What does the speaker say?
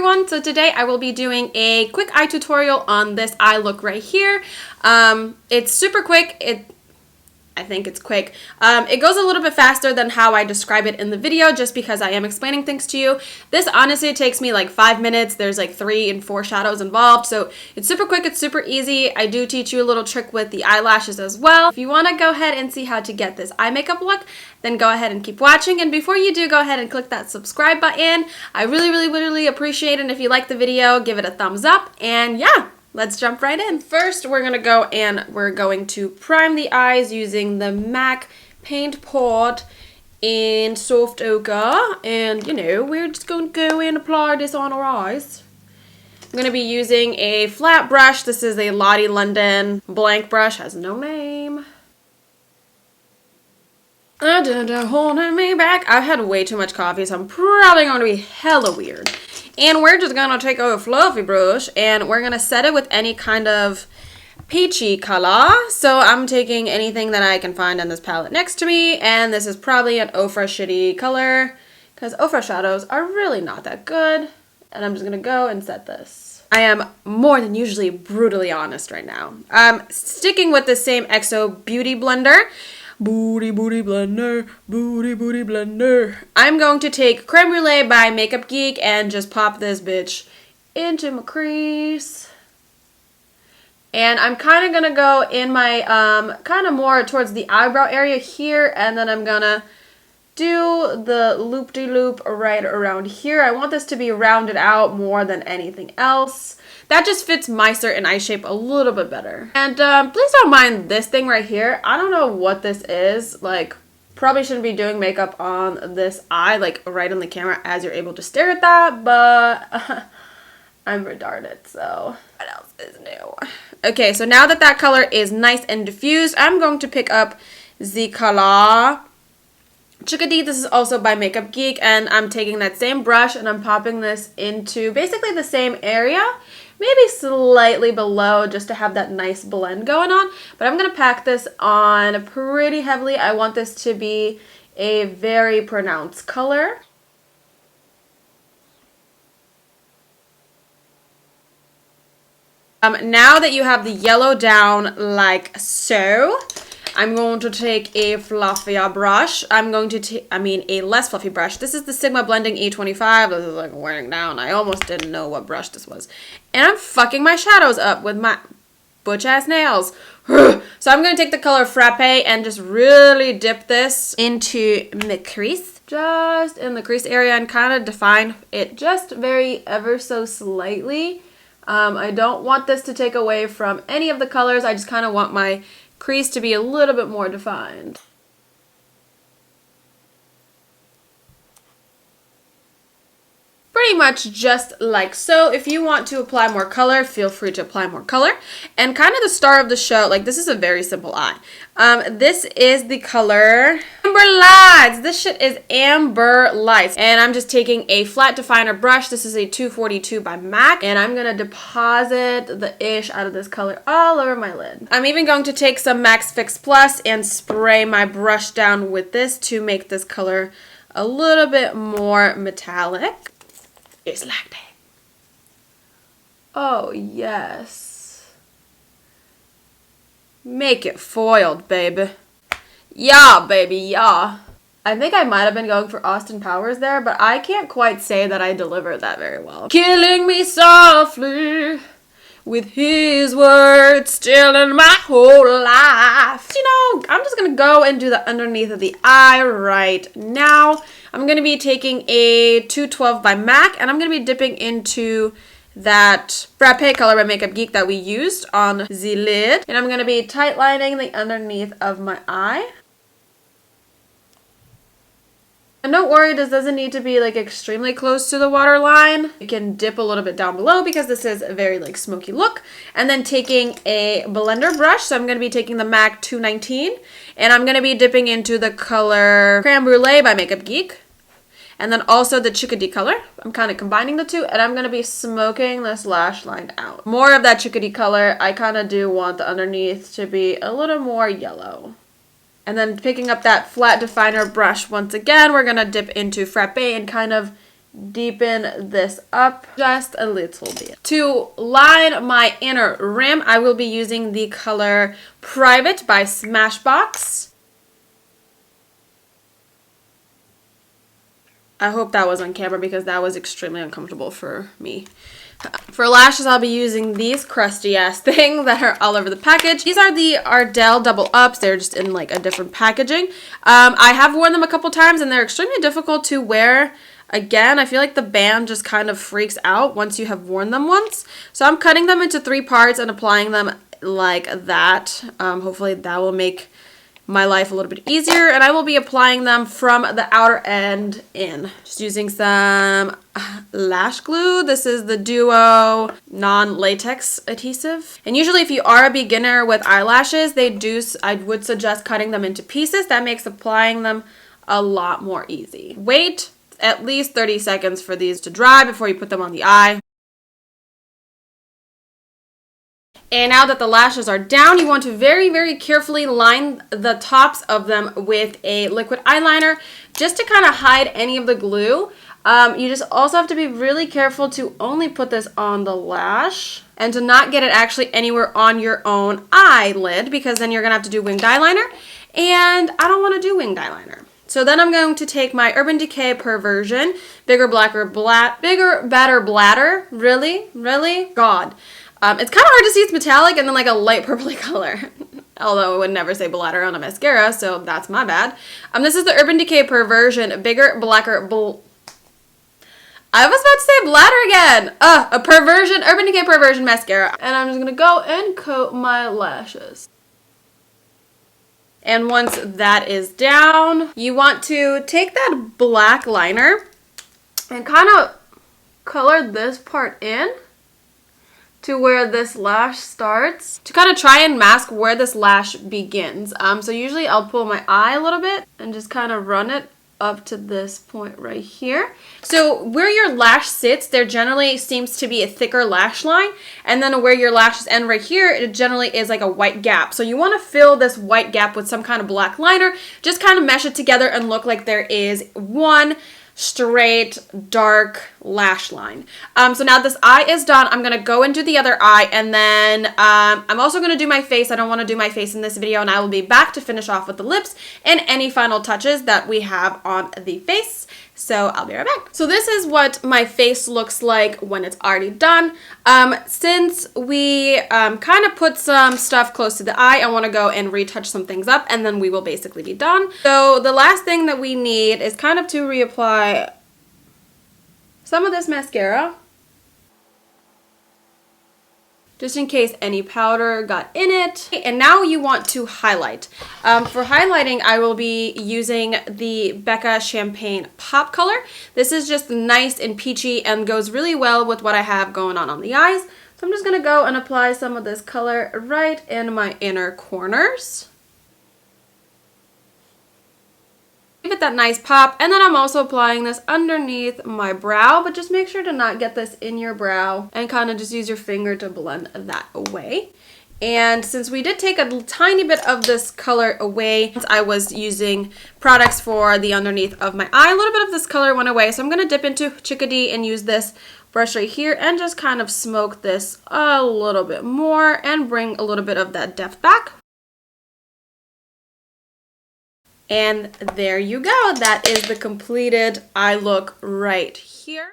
everyone, so today I will be doing a quick eye tutorial on this eye look right here. It's super quick. I think it's quick. It goes a little bit faster than how I describe it in the video just because I am explaining things to you. This honestly takes me like 5 minutes. There's like 3 and 4 shadows involved, so it's super quick, it's super easy. I do teach you a little trick with the eyelashes as well. If you want to go ahead and see how to get this eye makeup look, then go ahead and keep watching. And before you do, go ahead and click that subscribe button. I really appreciate it. And if you like the video, give it a thumbs up. And yeah, let's jump right in. First, we're going to go and we're going to prime the eyes using the MAC Paint Pot in Soft Ochre. And, you know, we're just going to go and apply this on our eyes. I'm going to be using a flat brush. This is a Lottie London blank brush. Has no name. Holding me back. I've had way too much coffee, so I'm probably going to be hella weird. And we're just going to take a fluffy brush and we're going to set it with any kind of peachy color. So I'm taking anything that I can find on this palette next to me. And this is probably an Ofra shitty color because Ofra shadows are really not that good. And I'm just going to go and set this. I am more than usually brutally honest right now. I'm sticking with the same XO Beauty Blender. Booty blender, booty blender. I'm going to take Creme Brulee by Makeup Geek and just pop this bitch into my crease. And I'm kind of going to go in my, kind of more towards the eyebrow area here. And then I'm going to do the loop-de-loop right around here. I want this to be rounded out more than anything else. That just fits my certain eye shape a little bit better. And please don't mind this thing right here. I don't know what this is. Like, probably shouldn't be doing makeup on this eye, like right on the camera as you're able to stare at that, but I'm retarded, so what else is new? Okay, so now that that color is nice and diffused, I'm going to pick up the color Chikadee. This is also by Makeup Geek, and I'm taking that same brush and I'm popping this into basically the same area. Maybe slightly below just to have that nice blend going on. But I'm going to pack this on pretty heavily. I want this to be a very pronounced color. Now that you have the yellow down like so, I'm going to take a fluffier brush. I'm going to take, a less fluffy brush. This is the Sigma Blending E25. This is like wearing down. I almost didn't know what brush this was. And I'm fucking my shadows up with my butch-ass nails. So I'm going to take the color Frappe and just really dip this into my crease. Just in the crease area and kind of define it just very ever so slightly. I don't want this to take away from any of the colors. I just kind of want my crease to be a little bit more defined. Pretty much just like so. If you want to apply more color, feel free to apply more color. And kind of the star of the show, like this is a very simple eye. This is the color Amber Lights. This shit is Amber Lights. And I'm just taking a flat definer brush. This is a 242 by MAC. And I'm going to deposit the ish out of this color all over my lid. I'm even going to take some Max Fix Plus and spray my brush down with this to make this color a little bit more metallic. It's like that. Oh, yes. Make it foiled, baby. Yeah, baby, yeah. I think I might have been going for Austin Powers there, but I can't quite say that I delivered that very well. Killing me softly with his words still in my whole life. You know, I'm just going to go and do the underneath of the eye right now. I'm going to be taking a 212 by MAC, and I'm going to be dipping into that Frappe color by Makeup Geek that we used on the lid. And I'm going to be tight lining the underneath of my eye. And don't worry, this doesn't need to be like extremely close to the waterline. You can dip a little bit down below because this is a very like smoky look. And then taking a blender brush, so I'm going to be taking the MAC 219. And I'm going to be dipping into the color Creme Brulee by Makeup Geek. And then also the Chikadee color. I'm kind of combining the two, and I'm going to be smoking this lash line out. More of that Chikadee color. I kind of do want the underneath to be a little more yellow. And then picking up that flat definer brush once again, we're going to dip into Frappe and kind of deepen this up just a little bit. To line my inner rim, I will be using the color Private by Smashbox. I hope that was on camera because that was extremely uncomfortable for me. For lashes, I'll be using these crusty ass things that are all over the package. These are the Ardell double ups. They're just in like a different packaging. I have worn them a couple times and they're extremely difficult to wear. Again, I feel like the band just kind of freaks out once you have worn them once. So I'm cutting them into 3 parts and applying them like that. Hopefully that will make my life a little bit easier, and I will be applying them from the outer end in. Just using some lash glue. This is the Duo Non Latex Adhesive. And usually if you are a beginner with eyelashes, I would suggest cutting them into pieces. That makes applying them a lot more easy. Wait at least 30 seconds for these to dry before you put them on the eye. And now that the lashes are down, you want to very, very carefully line the tops of them with a liquid eyeliner just to kind of hide any of the glue. You just also have to be really careful to only put this on the lash and to not get it actually anywhere on your own eyelid, because then you're going to have to do winged eyeliner, and I don't want to do winged eyeliner. So then I'm going to take my Urban Decay Perversion, bigger, better bladder. Really? God. It's kind of hard to see, it's metallic and then like a light purpley color. Although I would never say bladder on a mascara, so that's my bad. This is the Urban Decay Perversion, bigger, blacker, I was about to say bladder again. A Perversion, Urban Decay Perversion mascara. And I'm just going to go and coat my lashes. And once that is down, you want to take that black liner and kind of color this part in to where this lash starts to kind of try and mask where this lash begins. So usually I'll pull my eye a little bit and just kind of run it up to this point right here. So where your lash sits, there generally seems to be a thicker lash line, and then where your lashes end right here, it generally is like a white gap. So you want to fill this white gap with some kind of black liner, just kind of mesh it together and look like there is one straight dark lash line. So now this eye is done. I'm gonna go and do the other eye, and then I'm also gonna do my face. I don't want to do my face in this video, and I will be back to finish off with the lips and any final touches that we have on the face. So I'll be right back. So this is what my face looks like when it's already done. Since we kind of put some stuff close to the eye, I want to go and retouch some things up, and then we will basically be done. So the last thing that we need is kind of to reapply some of this mascara, just in case any powder got in it. And now you want to highlight. For highlighting, I will be using the Becca Champagne Pop color. This is just nice and peachy and goes really well with what I have going on the eyes. So I'm just gonna go and apply some of this color right in my inner corners. Give it that nice pop, and then I'm also applying this underneath my brow, but just make sure to not get this in your brow and kind of just use your finger to blend that away. And since we did take a tiny bit of this color away, I was using products for the underneath of my eye, a little bit of this color went away, so I'm going to dip into Chikadee and use this brush right here and just kind of smoke this a little bit more and bring a little bit of that depth back. And there you go. That is the completed eye look right here.